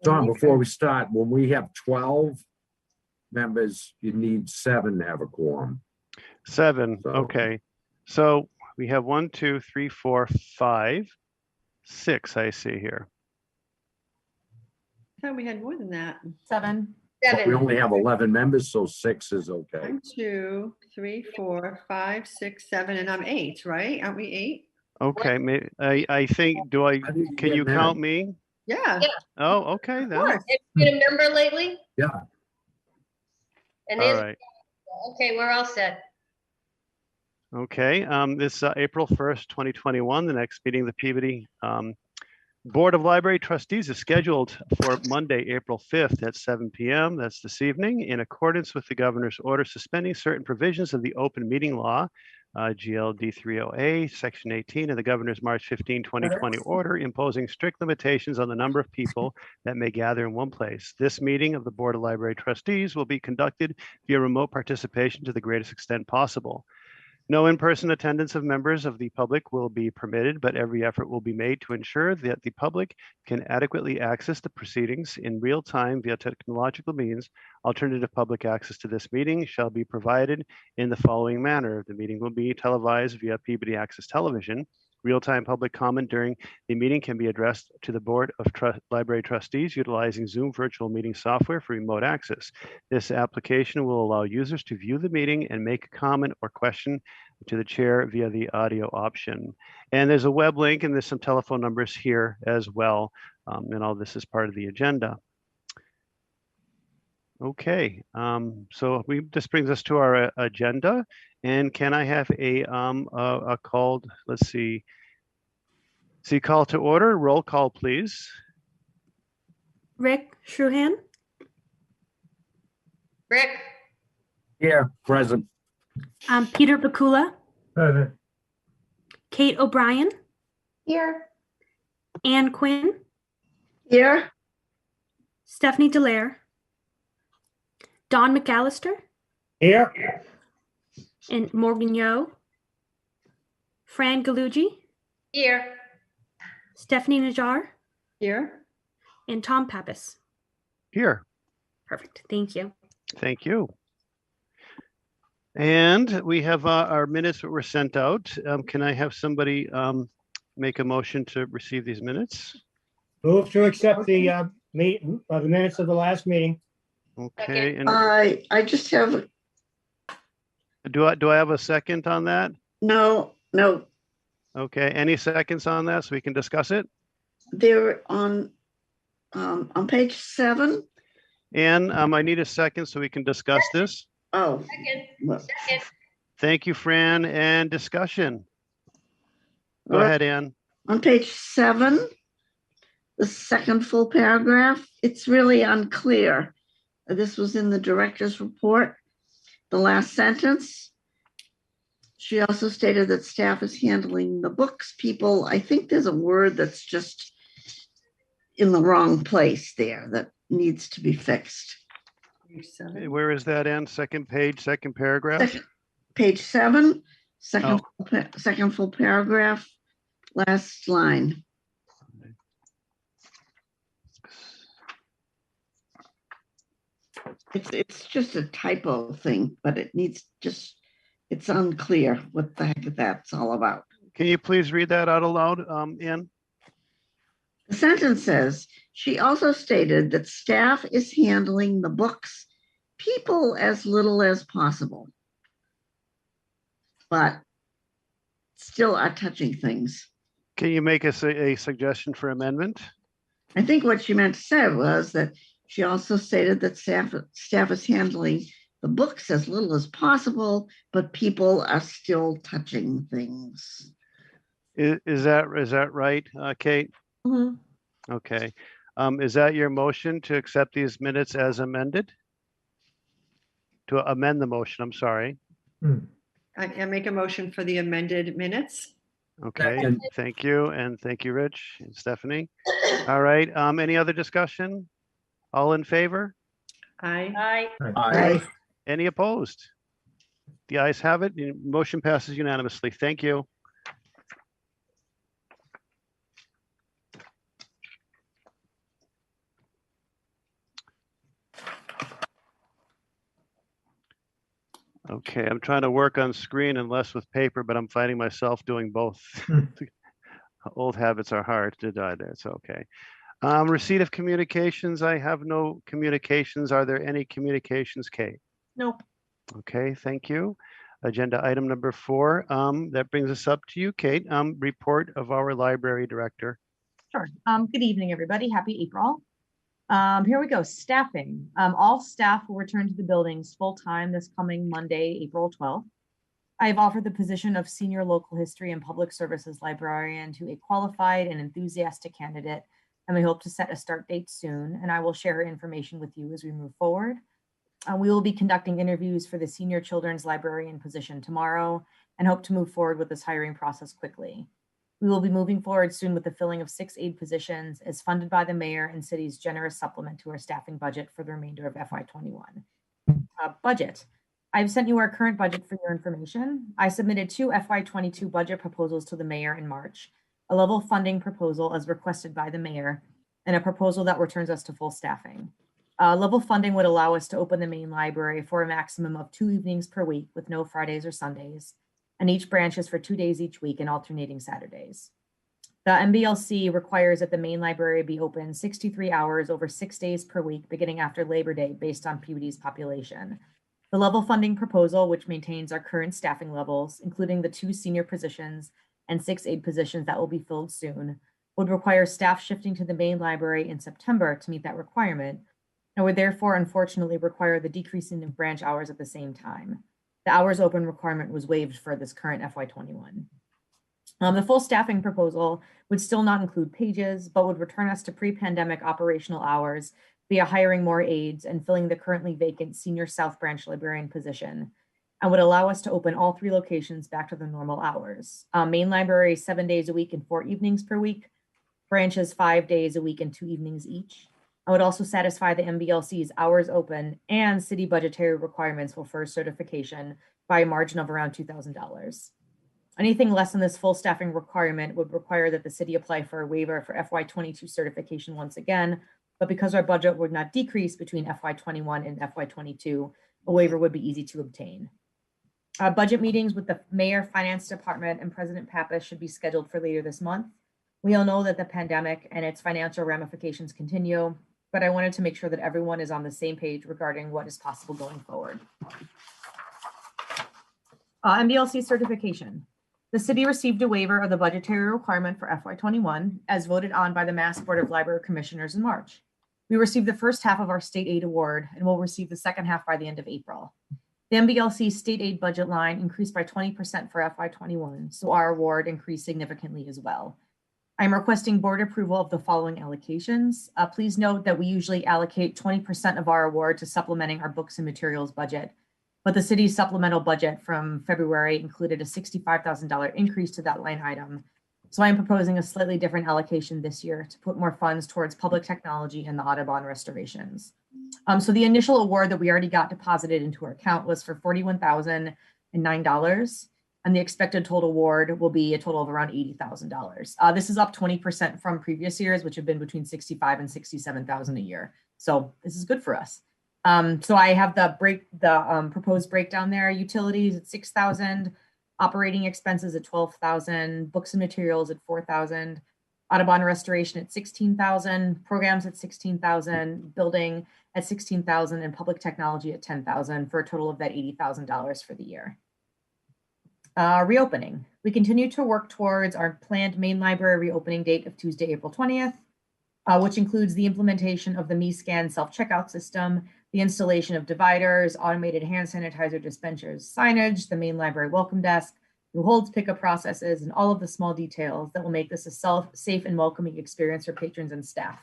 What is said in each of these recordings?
Tom, before we start, when we have 12 members, you need 7 to have a quorum. 7. So- Okay. So we have 1, 2, 3, 4, 5, 6, I see here. I thought we had more than that. 7. But we only have 11 members, so 6 is okay. 1, 2, 3, 4, 5, 6, 7, and I'm 8, right? Aren't we 8? Okay, I think, I think can you're you getting count that. me? Yeah. Oh, okay Of then. course. Have you been a member lately? Yeah. And All is, right. okay, we're all set. Okay, this April 1st, 2021, the next meeting of the Peabody Board of Library Trustees is scheduled for Monday, April 5th at 7 p.m. That's this evening, in accordance with the governor's order suspending certain provisions of the open meeting law, GLD 30A, Section 18 of the governor's March 15, 2020 order imposing strict limitations on the number of people that may gather in one place. This meeting of the Board of Library Trustees will be conducted via remote participation to the greatest extent possible. No in-person attendance of members of the public will be permitted, but every effort will be made to ensure that the public can adequately access the proceedings in real time via technological means. Alternative public access to this meeting shall be provided in the following manner. The meeting will be televised via Peabody Access Television. Real-time public comment during the meeting can be addressed to the Board of Library Trustees utilizing Zoom virtual meeting software for remote access. This application will allow users to view the meeting and make a comment or question to the chair via the audio option. And there's a web link and there's some telephone numbers here as well. And all this is part of the agenda. Okay, so this brings us to our agenda. And can I have a called, let's see call to order, roll call, please. Rick Shuhan, Rick, Here, present. Peter Bakula, Present. Kate O'Brien, here. Ann Quinn, Here. Stephanie Dallaire, Don McAllister, Here. and Morgan Yo, Fran Gallucci, Here. Stephanie Najjar, Here. and Tom Pappas. Here, Perfect. Thank you. thank you. And we have our minutes that were sent out. Can I have somebody make a motion to receive these minutes? Move to accept the meeting, the minutes of the last meeting. Okay, and I just have, do I have a second on that? no, Okay, any seconds on that so we can discuss it? they're on page 7. And I need a second so we can discuss this. Oh, Second. well, Second. Thank you, Fran, and discussion. Go All right. ahead, Ann. on page 7, the second full paragraph, it's really unclear. This was in the director's report, the last sentence. She also stated that staff is handling the books. People, I think there's a word that's just in the wrong place there that needs to be fixed. Page 7. Where is that, Ann? Second page, second paragraph? Page 7, second full paragraph, last line. It's just a typo thing, but it needs just, it's unclear what the heck that's all about. Can you please read that out aloud, Ann? The sentence says, she also stated that staff is handling the books, people as little as possible. But still are touching things. Can you make us a suggestion for amendment? I think what she meant to say was that she also stated that staff is handling the books as little as possible, but people are still touching things. Is that right, Kate? Mhm. Okay. Is that your motion to accept these minutes as amended? To amend the motion, I'm sorry. I make a motion for the amended minutes. Okay, Second. thank you. And thank you, Rich and Stephanie. All right, any other discussion? All in favor? Aye. Aye. Any opposed? The ayes have it. The motion passes unanimously. Thank you. Okay, I'm trying to work on screen and less with paper, but I'm finding myself doing both. Old habits are hard to die there. It's okay. Receipt of communications. I have no communications. Are there any communications, Kate? Nope. Okay, thank you. Agenda item number 4. That brings us up to you, Kate. Report of our library director. Sure. Good evening, everybody. Happy April. Here we go. Staffing. All staff will return to the buildings full-time this coming Monday, April 12th. I have offered the position of Senior Local History and Public Services Librarian to a qualified and enthusiastic candidate, and we hope to set a start date soon, and I will share her information with you as we move forward. We will be conducting interviews for the Senior Children's Librarian position tomorrow and hope to move forward with this hiring process quickly. We will be moving forward soon with the filling of 6 aide positions as funded by the mayor and city's generous supplement to our staffing budget for the remainder of FY21. Budget. I've sent you our current budget for your information. I submitted 2 FY22 budget proposals to the mayor in March, a level funding proposal as requested by the mayor, and a proposal that returns us to full staffing. Level funding would allow us to open the main library for a maximum of 2 evenings per week with no Fridays or Sundays, and each branch is for 2 days each week and alternating Saturdays. The MBLC requires that the main library be open 63 hours over 6 days per week beginning after Labor Day based on Peabody's population. The level funding proposal, which maintains our current staffing levels, including the 2 senior positions and 6 aide positions that will be filled soon, would require staff shifting to the main library in September to meet that requirement, and would therefore unfortunately require the decreasing of branch hours at the same time. The hours open requirement was waived for this current FY21. The full staffing proposal would still not include pages, but would return us to pre-pandemic operational hours via hiring more aides and filling the currently vacant senior South Branch librarian position, and would allow us to open all 3 locations back to the normal hours. Main library 7 days a week and 4 evenings per week, branches 5 days a week and 2 evenings each. I would also satisfy the MBLC's hours open and city budgetary requirements for first certification by a margin of around $2,000. Anything less than this full staffing requirement would require that the city apply for a waiver for FY22 certification once again, but because our budget would not decrease between FY21 and FY22, a waiver would be easy to obtain. Budget meetings with the mayor, finance department, and President Pappas should be scheduled for later this month. We all know that the pandemic and its financial ramifications continue, but I wanted to make sure that everyone is on the same page regarding what is possible going forward. MBLC certification. The city received a waiver of the budgetary requirement for FY21 as voted on by the Mass Board of Library Commissioners in March. We received the first half of our state aid award and will receive the second half by the end of April. The MBLC state aid budget line increased by 20% for FY21, so our award increased significantly as well. I'm requesting board approval of the following allocations. Please note that we usually allocate 20% of our award to supplementing our books and materials budget, but the city's supplemental budget from February included a $65,000 increase to that line item. So I'm proposing a slightly different allocation this year to put more funds towards public technology and the Audubon restorations. So the initial award that we already got deposited into our account was for $41,009. And the expected total award will be a total of around $80,000. This is up 20% from previous years, which have been between $65,000 and $67,000 a year. So this is good for us. So I have the proposed breakdown there. Utilities at $6,000, operating expenses at $12,000, books and materials at $4,000, Audubon restoration at $16,000, programs at $16,000, building at $16,000, and public technology at $10,000 for a total of that $80,000 for the year. Reopening. We continue to work towards our planned main library reopening date of Tuesday, April 20th, which includes the implementation of the MeScan self-checkout system, the installation of dividers, automated hand sanitizer dispensers, signage, the main library welcome desk, new holds pickup processes, and all of the small details that will make this a safe and welcoming experience for patrons and staff.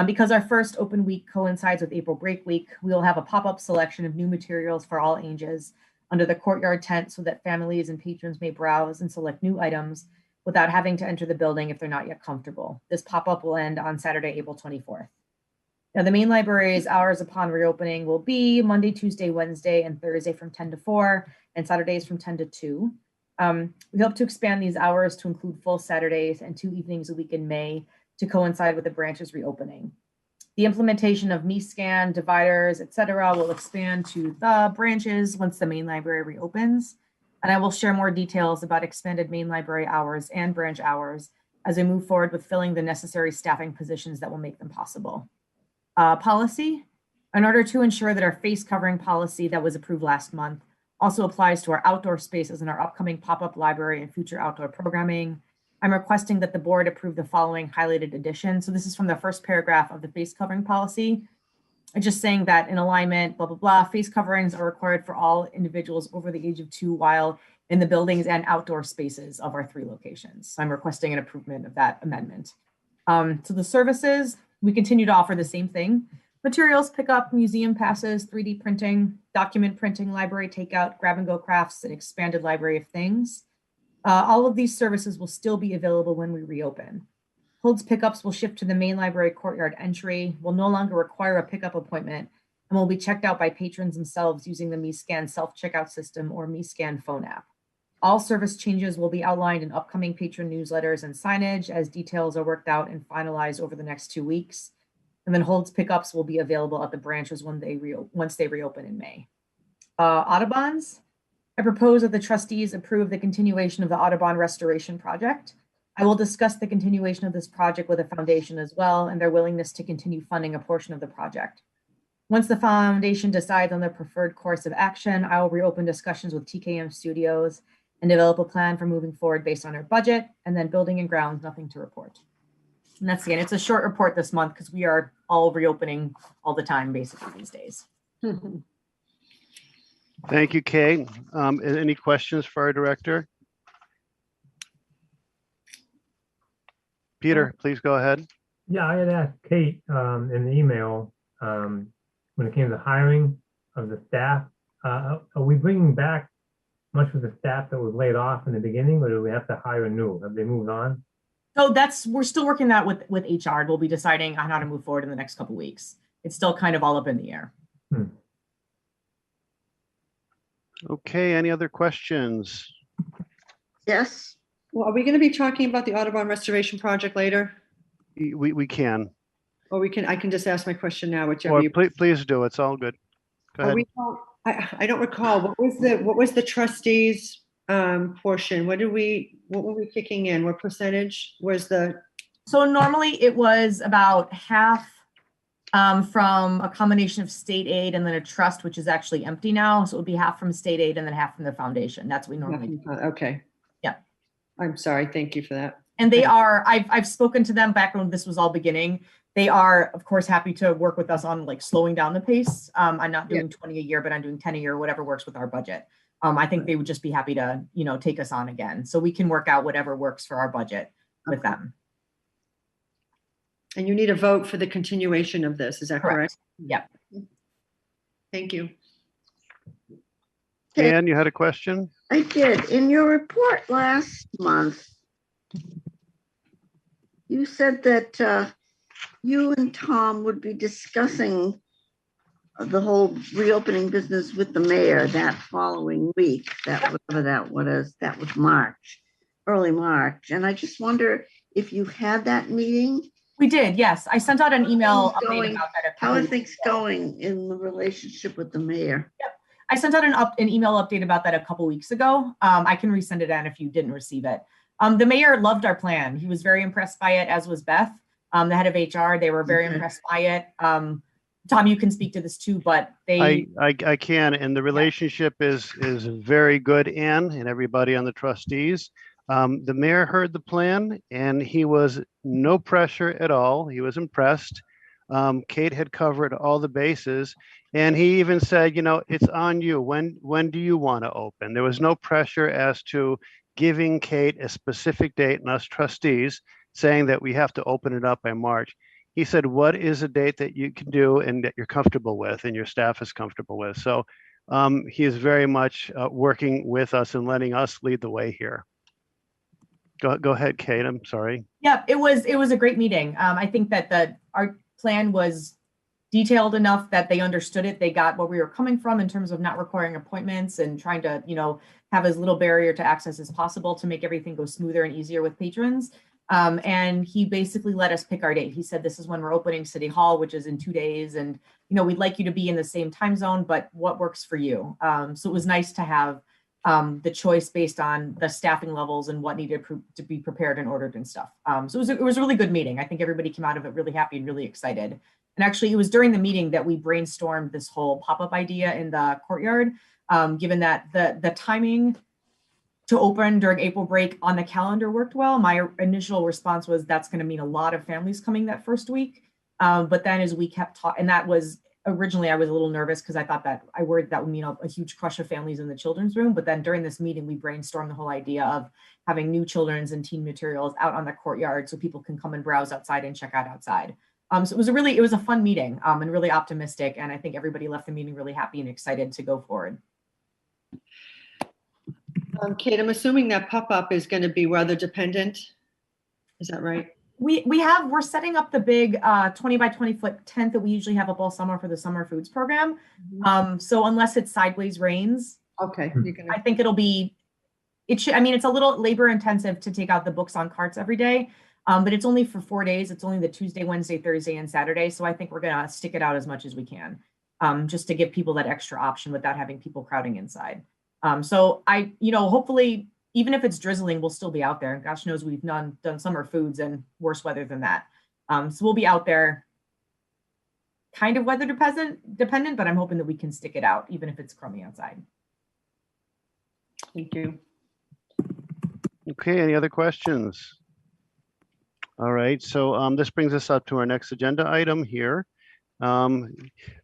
Because our first open week coincides with April break week, we will have a pop-up selection of new materials for all ages under the courtyard tent so that families and patrons may browse and select new items without having to enter the building if they're not yet comfortable. This pop-up will end on Saturday, April 24th. Now, the main library's hours upon reopening will be Monday, Tuesday, Wednesday, and Thursday from 10 to 4, and Saturdays from 10 to 2. We hope to expand these hours to include full Saturdays and 2 evenings a week in May to coincide with the branch's reopening. The implementation of scan dividers, et cetera, will expand to the branches once the main library reopens. And I will share more details about expanded main library hours and branch hours as we move forward with filling the necessary staffing positions that will make them possible. Policy, in order to ensure that our face covering policy that was approved last month also applies to our outdoor spaces in our upcoming pop-up library and future outdoor programming, I'm requesting that the board approve the following highlighted addition. So this is from the first paragraph of the face covering policy. I'm just saying that in alignment, blah, blah, blah, face coverings are required for all individuals over the age of 2 while in the buildings and outdoor spaces of our 3 locations. So I'm requesting an approval of that amendment. So the services, we continue to offer the same thing. Materials pickup, museum passes, 3D printing, document printing, library takeout, grab and go crafts, and expanded library of things. All of these services will still be available when we reopen. Holds pickups will shift to the main library courtyard entry, will no longer require a pickup appointment, and will be checked out by patrons themselves using the MeScan self-checkout system or MeScan phone app. All service changes will be outlined in upcoming patron newsletters and signage as details are worked out and finalized over the next 2 weeks. And then Holds pickups will be available at the branches once they reopen in May. Audubons, I propose that the trustees approve the continuation of the Audubon restoration project. I will discuss the continuation of this project with the foundation as well and their willingness to continue funding a portion of the project. Once the foundation decides on their preferred course of action, I will reopen discussions with TKM Studios and develop a plan for moving forward based on our budget, and then building and grounds, nothing to report. And that's again, it's a short report this month because we are all reopening all the time basically these days. Thank you, Kate. Any questions for our director? Peter, please go ahead. Yeah, I had asked Kate in the email when it came to hiring of the staff. Are we bringing back much of the staff that was laid off in the beginning, or do we have to hire new? Have they moved on? So we're still working that with HR. We'll be deciding on how to move forward in the next couple of weeks. It's still kind of all up in the air. Okay, any other questions? Yes. Well, are we going to be talking about the Audubon restoration project later? We can. Or I can just ask my question now, whichever Or you. please do. It's all good. Go ahead. I don't recall. What was the trustees portion? What were we kicking in? What percentage was the? So normally it was about half from a combination of state aid and then a trust, which is actually empty now. So it would be half from state aid and then half from the foundation. That's what we normally do. Okay. Yeah. I'm sorry. Thank you for that. And they are, I've spoken to them back when this was all beginning. They are, of course, happy to work with us on like slowing down the pace. I'm not doing 20 a year, but I'm doing 10 a year, whatever works with our budget. I think they would just be happy to, take us on again. So we can work out whatever works for our budget with them. And you need a vote for the continuation of this. Is that correct? Yep. Thank you. Dan, you had a question? I did. In your report last month, you said that you and Tom would be discussing the whole reopening business with the mayor that following week. That was March, early March. And I just wonder if you had that meeting. We did, yes. I sent out an email update about that. How are things going in the relationship with the mayor? Yep. I sent out an email update about that a couple weeks ago. I can resend it out if you didn't receive it. The mayor loved our plan. He was very impressed by it, as was Beth, the head of HR. They were very impressed by it. Tom, you can speak to this too, but they. I can, and the relationship is very good, Ann, and everybody on the trustees. The mayor heard the plan, and he was no pressure at all. He was impressed. Kate had covered all the bases, and he even said, it's on you. When do you want to open? There was no pressure as to giving Kate a specific date and us trustees saying that we have to open it up by March. He said, what is a date that you can do and that you're comfortable with and your staff is comfortable with? So he is very much working with us and letting us lead the way here. Go ahead, Kate. I'm sorry. Yeah, it was a great meeting. I think that our plan was detailed enough that they understood it. They got where we were coming from in terms of not requiring appointments and trying to, have as little barrier to access as possible to make everything go smoother and easier with patrons. And he basically let us pick our date. He said, this is when we're opening City Hall, which is in 2 days. And, you know, we'd like you to be in the same time zone, but what works for you? So it was nice to have the choice based on the staffing levels and what needed to be prepared and ordered and stuff. So it was a really good meeting. I think everybody came out of it really happy and really excited. And actually, it was during the meeting that we brainstormed this whole pop-up idea in the courtyard, given that the timing to open during April break on the calendar worked well. My initial response was that's going to mean a lot of families coming that first week. But then as we kept talking, and that was originally I was a little nervous because I thought that I worried that would mean a huge crush of families in the children's room. But then during this meeting, we brainstormed the whole idea of having new children's and teen materials out on the courtyard so people can come and browse outside and check out outside. So it was a fun meeting and really optimistic. And I think everybody left the meeting really happy and excited to go forward. Kate, I'm assuming that pop-up is going to be weather dependent. Is that right? We're setting up the big 20 by 20 foot tent that we usually have up all summer for the summer foods program. So unless it's sideways rains, Okay. I think it's a little labor intensive to take out the books on carts every day. But it's only for 4 days. It's only the Tuesday, Wednesday, Thursday, and Saturday. So I think we're going to stick it out as much as we can, just to give people that extra option without having people crowding inside. So hopefully, even if it's drizzling, we'll still be out there. Gosh knows we've done summer foods and worse weather than that. So we'll be out there kind of weather dependent, but I'm hoping that we can stick it out, even if it's crummy outside. Thank you. Okay, any other questions? All right, so this brings us up to our next agenda item here.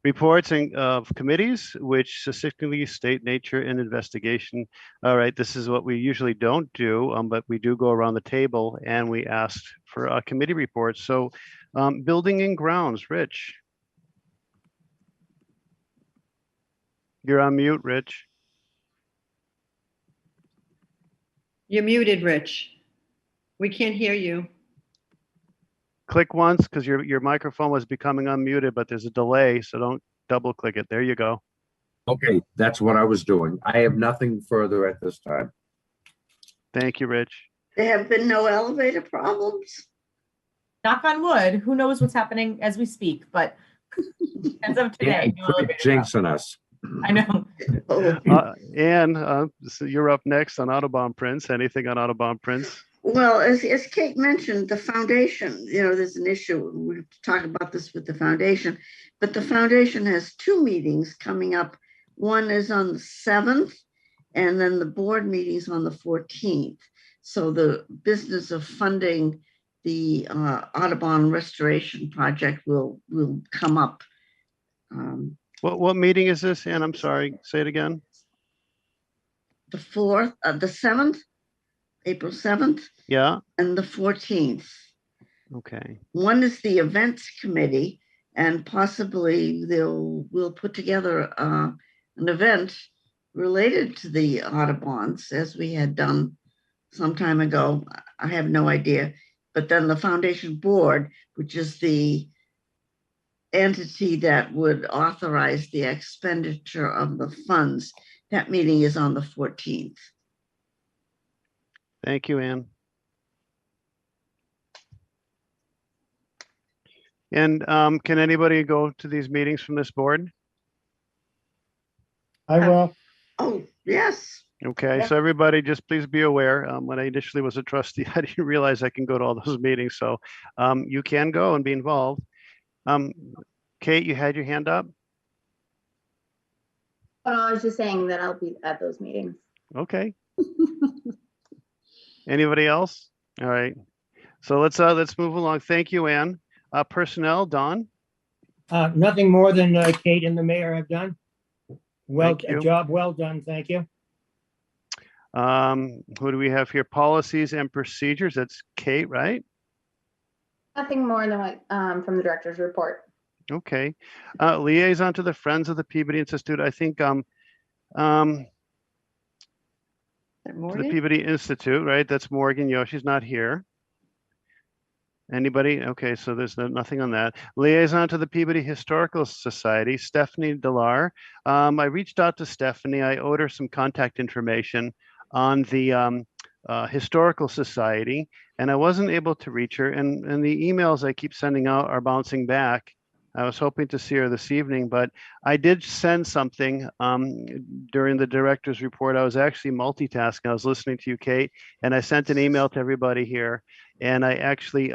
Reports of committees which succinctly state nature and investigation. All right, this is what we usually don't do, but we do go around the table and we ask for a committee report. So building and grounds, Rich. You're on mute, Rich. You're muted, Rich. We can't hear you. Click once because your microphone was becoming unmuted, but there's a delay, so don't double click it. There you go. Okay, that's what I was doing. I have nothing further at this time. Thank you, Rich. There have been no elevator problems. Knock on wood. Who knows what's happening as we speak? But as of today, no elevator problems. Jinxing us. I know. Anne, so you're up next on Audubon prints. Anything on Audubon prints? Well, as Kate mentioned, the foundation, there's an issue. We have to talk about this with the foundation, but the foundation has 2 meetings coming up. One is on the 7th, and then the board meeting's on the 14th. So the business of funding the Audubon restoration project will come up. What meeting is this, Anne? I'm sorry, say it again. The 4th, the 7th, April 7th. Yeah. And the 14th. Okay. One is the events committee, and possibly we'll put together an event related to the Audubons, as we had done some time ago. I have no idea. But then the foundation board, which is the entity that would authorize the expenditure of the funds, that meeting is on the 14th. Thank you, Anne. And can anybody go to these meetings from this board? I will. Oh, yes. Okay, Yeah. so everybody just please be aware, when I initially was a trustee, I didn't realize I can go to all those meetings. So you can go and be involved. Kate, you had your hand up? Oh, I was just saying that I'll be at those meetings. Okay. Anybody else? All right. So let's move along. Thank you, Anne. Personnel, Don? Nothing more than Kate and the mayor have done. Well, Thank you. a job well done. Thank you. Who do we have here? Policies and procedures. That's Kate, right? Nothing more than what from the director's report. Okay. Liaison to the Friends of the Peabody Institute. I think to the Peabody Institute, right? That's Morgan Yo. She's not here. Anybody? Okay, so there's nothing on that. Liaison to the Peabody Historical Society, Stephanie Delar. I reached out to Stephanie. I owed her some contact information on the Historical Society, and I wasn't able to reach her. And the emails I keep sending out are bouncing back. I was hoping to see her this evening, but I did send something during the director's report. I was actually multitasking. I was listening to you, Kate, and I sent an email to everybody here. And I actually,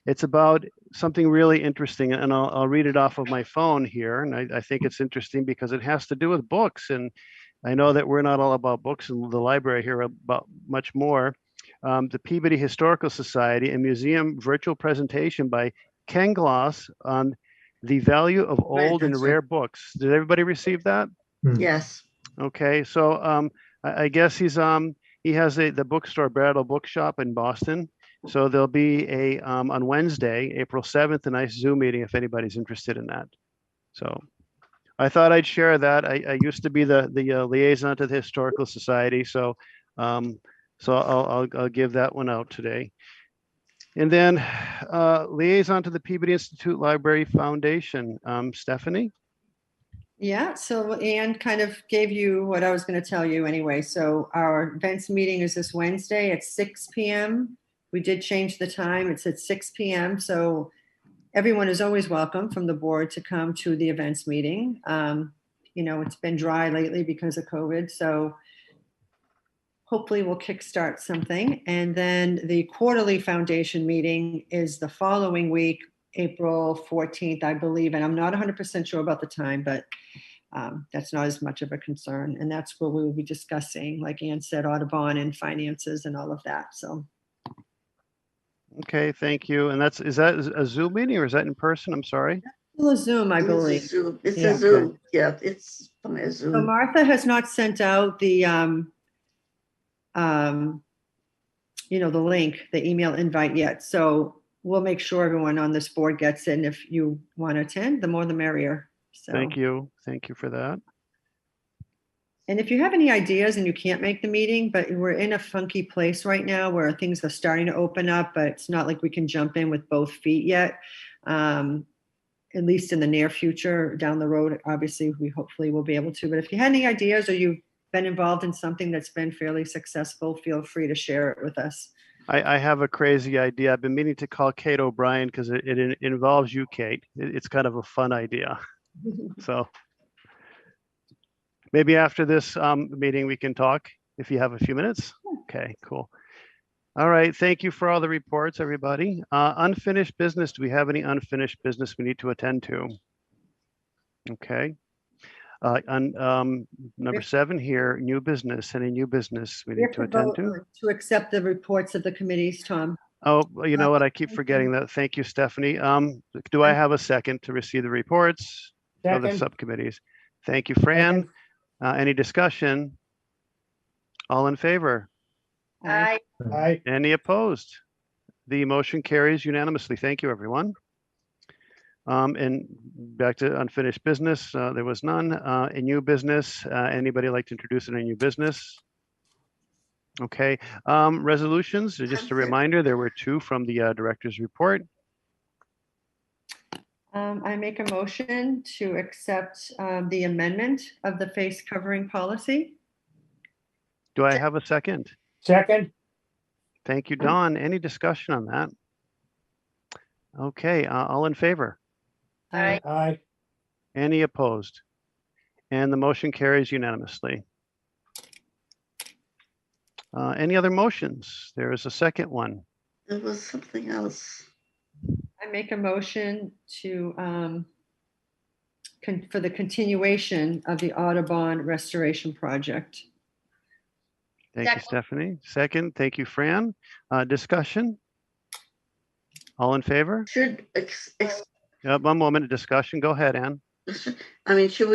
it's about something really interesting, and I'll read it off of my phone here. And I think it's interesting because it has to do with books. And I know that we're not all about books in the library here, about much more. The Peabody Historical Society, a museum virtual presentation by Ken Gloss on the value of Right, old and that's rare books. Did everybody receive that? Yes. Okay, so I guess he has the bookstore Brattle Bookshop in Boston. So there'll be a on Wednesday, April 7th, a nice Zoom meeting if anybody's interested in that. So I thought I'd share that. I used to be the liaison to the Historical Society, so I'll give that one out today. And then liaison to the Peabody Institute Library Foundation, Stephanie. Yeah, so Anne kind of gave you what I was going to tell you anyway. So our events meeting is this Wednesday at 6 p.m. We did change the time. It's at 6 p.m. So everyone is always welcome from the board to come to the events meeting. You know, it's been dry lately because of COVID. So hopefully we'll kickstart something. And then the quarterly foundation meeting is the following week, April 14th, I believe. And I'm not 100% sure about the time, but that's not as much of a concern. And that's where we will be discussing, like Ann said, Audubon and finances and all of that. So. Okay, thank you. And is that a Zoom meeting or is that in person? I'm sorry. Still a Zoom, I It's believe. a Zoom. It's Yeah. a Zoom. Yeah, it's on a So Zoom. Martha has not sent out the, you know, the link, the email invite yet. So we'll make sure everyone on this board gets it. And if you want to attend, the more the merrier. So. Thank you. Thank you for that. And if you have any ideas and you can't make the meeting, but we're in a funky place right now where things are starting to open up, but it's not like we can jump in with both feet yet. At least in the near future, down the road, obviously, we hopefully will be able to. But if you had any ideas or you've been involved in something that's been fairly successful, feel free to share it with us. I have a crazy idea. I've been meaning to call Kate O'Brien because it involves you, Kate. It's kind of a fun idea. So maybe after this meeting, we can talk if you have a few minutes. Okay, cool. All right, thank you for all the reports, everybody. Unfinished business. Do we have any unfinished business we need to attend to? Okay. Number 7 here, new business. Any new business we We need have to to attend vote to? to accept the reports of the committees, Tom. Oh, you know what? I keep Thank forgetting you. that. Thank you, Stephanie. Do I have a second to receive the reports of the Second. subcommittees? Thank you, Fran. Any discussion? All in favor? Aye. Aye. Any opposed? The motion carries unanimously. Thank you, everyone. And back to unfinished business, there was none. In new business, anybody like to introduce any new business? Okay, resolutions, just a reminder, there were 2 from the director's report. I make a motion to accept the amendment of the face covering policy. Do I have a second? Second. Thank you, Don. Any discussion on that? Okay, all in favor? Aye. Aye. Any opposed? And the motion carries unanimously. Any other motions? There is a second one. There was something else. I make a motion to, for the continuation of the Audubon Restoration Project. Thank you, Second. Stephanie. Second, thank you, Fran. Discussion? All in favor? Should, One moment, discussion. Go ahead, Ann. I mean, should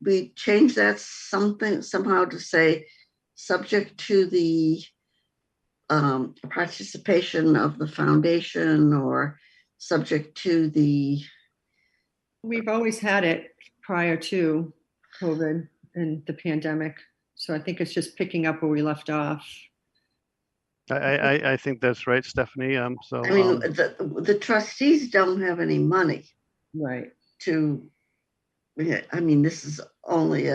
we change that somehow to say, subject to the participation of the foundation, or subject to the? We've always had it prior to COVID and the pandemic. So I think it's just picking up where we left off. I think that's right, Stephanie. So I mean, the trustees don't have any money Right. to, I mean, this is only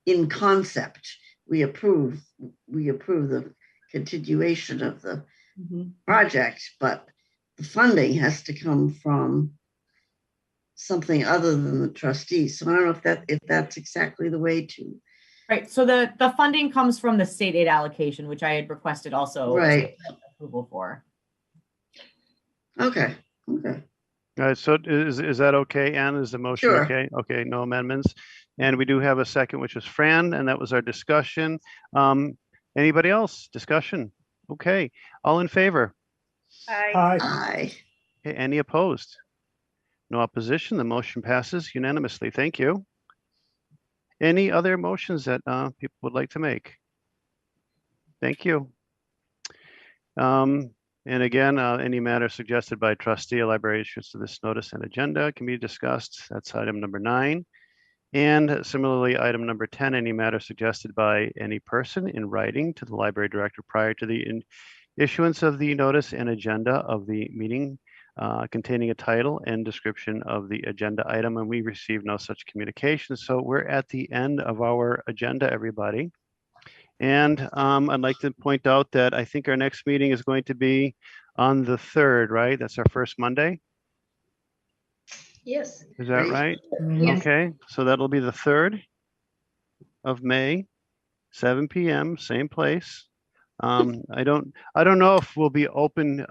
in concept. We approve the continuation of the Mhm. project, but the funding has to come from something other than the trustees. So I don't know if that's exactly the way to. Right, so the funding comes from the state aid allocation, which I had requested also Right. approval for. Okay. All right, so is that okay, Ann? Is the motion Sure. okay? Okay, no amendments. And we do have a second, which was Fran, and that was our discussion. Anybody else? Discussion? Okay, all in favor? Aye. Aye. Okay, any opposed? No opposition. The motion passes unanimously. Thank you. Any other motions that people would like to make? Thank you. And again, any matter suggested by trustee or library issues to this notice and agenda can be discussed. That's item number 9. And similarly, item number 10, any matter suggested by any person in writing to the library director prior to the issuance of the notice and agenda of the meeting containing a title and description of the agenda item, and we received no such communication. So we're at the end of our agenda, everybody. And I'd like to point out that I think our next meeting is going to be on the 3rd, right? That's our first Monday. Yes. Is that Right. right? Yes. Okay, so that'll be the 3rd of May, 7 p.m., same place. I don't know if we'll be open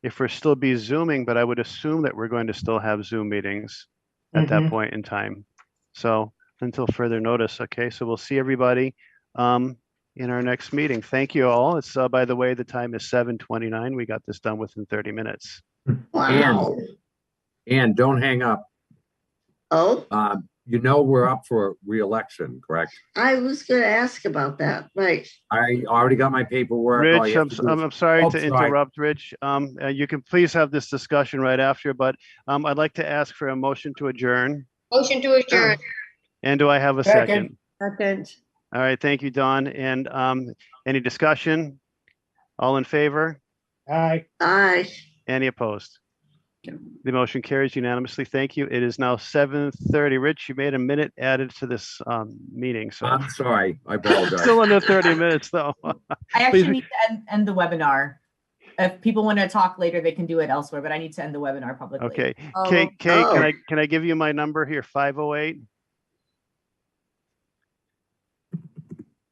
if we're still be Zooming, but I would assume that we're going to still have Zoom meetings at that Mhm. point in time. So until further notice, okay, so we'll see everybody in our next meeting. Thank you all. It's by the way, the time is 7:29. We got this done within 30 minutes. Wow. And don't hang up. Oh, We're up for re-election, correct? I was going to ask about that. Right. I already got my paperwork. All Rich, you have to do is- I'm sorry Oh, to sorry. interrupt, Rich. You can please have this discussion right after, but I'd like to ask for a motion to adjourn. Motion to adjourn. And do I have a Second. second? Second. All right, thank you, Don. And any discussion? All in favor? Aye. Aye. Any opposed? The motion carries unanimously. Thank you. It is now 7:30. Rich, you made a minute added to this meeting, so I'm sorry. I apologize. still under 30 minutes though. I actually Please- need to end the webinar. If people want to talk later, they can do it elsewhere, but I need to end the webinar publicly. Okay, Oh, Kate, oh. can I give you my number here? 508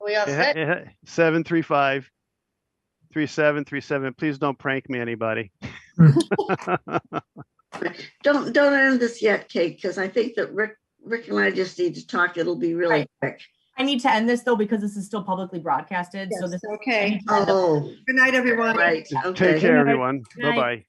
We all set? 735 3737. Please don't prank me, anybody. Don't end this yet, Kate, because I think that Rick and I just need to talk. It'll be really Right. quick. I need to end this though, because this is still publicly broadcasted. So Yes, this, I okay. need to end the- Oh, Good night, everyone. right. Okay. Take care, night. everyone. Good night. Bye-bye.